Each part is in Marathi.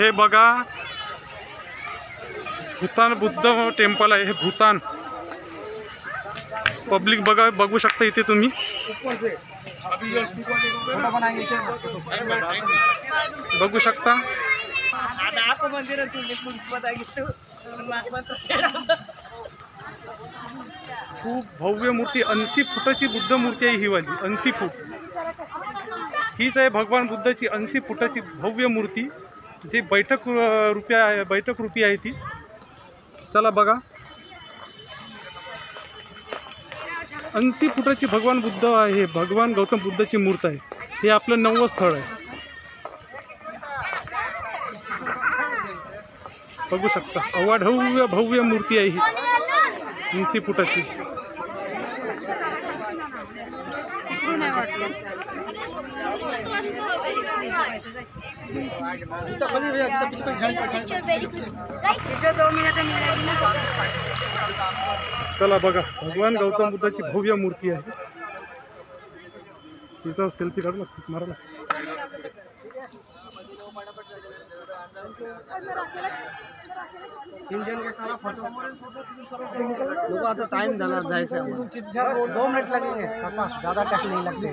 हे बघा भूतान बुद्ध टेम्पल आहे। हे भूतान पब्लिक बघू शकता इथे तुम्ही। बघू शकता खूप भव्य मूर्ती 80 फुटाची बुद्ध मूर्ती आहे ही वाली। 80 फूट हीच आहे भगवान बुद्धाची 80 फुटाची भव्य मूर्ती, जी बैठक रूपी आहे ती। चला बघा 80 फुटाची भगवान बुद्ध आहे, भगवान गौतम बुद्धाची मूर्ती आहे। हे आपलं 9वं स्थळ आहे, बघू शकता। अवाढव्य भव्य मूर्ती आहे ही 80 फुटाची। चला बघा भगवान गौतम बुद्धाची भव्य मूर्ती आहे। तिथं सेल्फी काढू लागते मारायला। लोगों आता टाइम जायचं 2 मिनट लगेंगे, ज़्यादा टाइम नहीं लगते।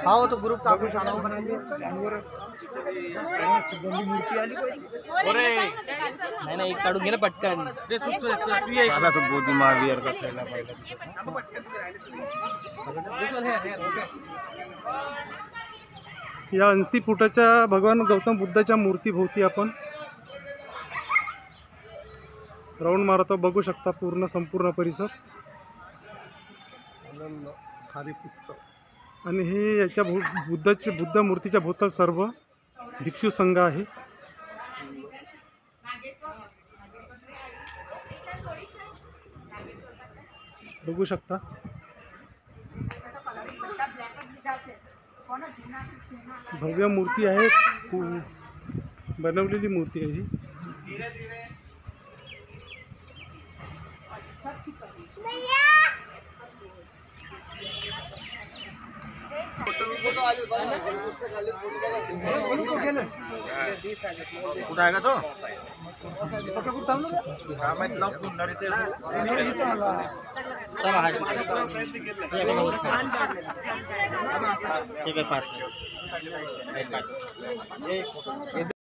आओ तो ग्रुप काफी सारा बनाएंगे। नहीं एक काढून घे ना पटकन। सारा तो गोदी मार का फैला पाहिजे। या 80 फुटाच्या भगवान गौतम बुद्धाच्या मूर्ती भोवती आपण राऊंड मारतो, बघू शकता पूर्ण संपूर्ण परिसर। आणि हे याच्या बुद्ध मूर्तीच्या भोवताल सर्व भिक्षू संघ आहे। बघू शकता भव्य मूर्ती आहे, बनवलेली मूर्ती आहे ही। कुठं आहे का तो? ठीक आहे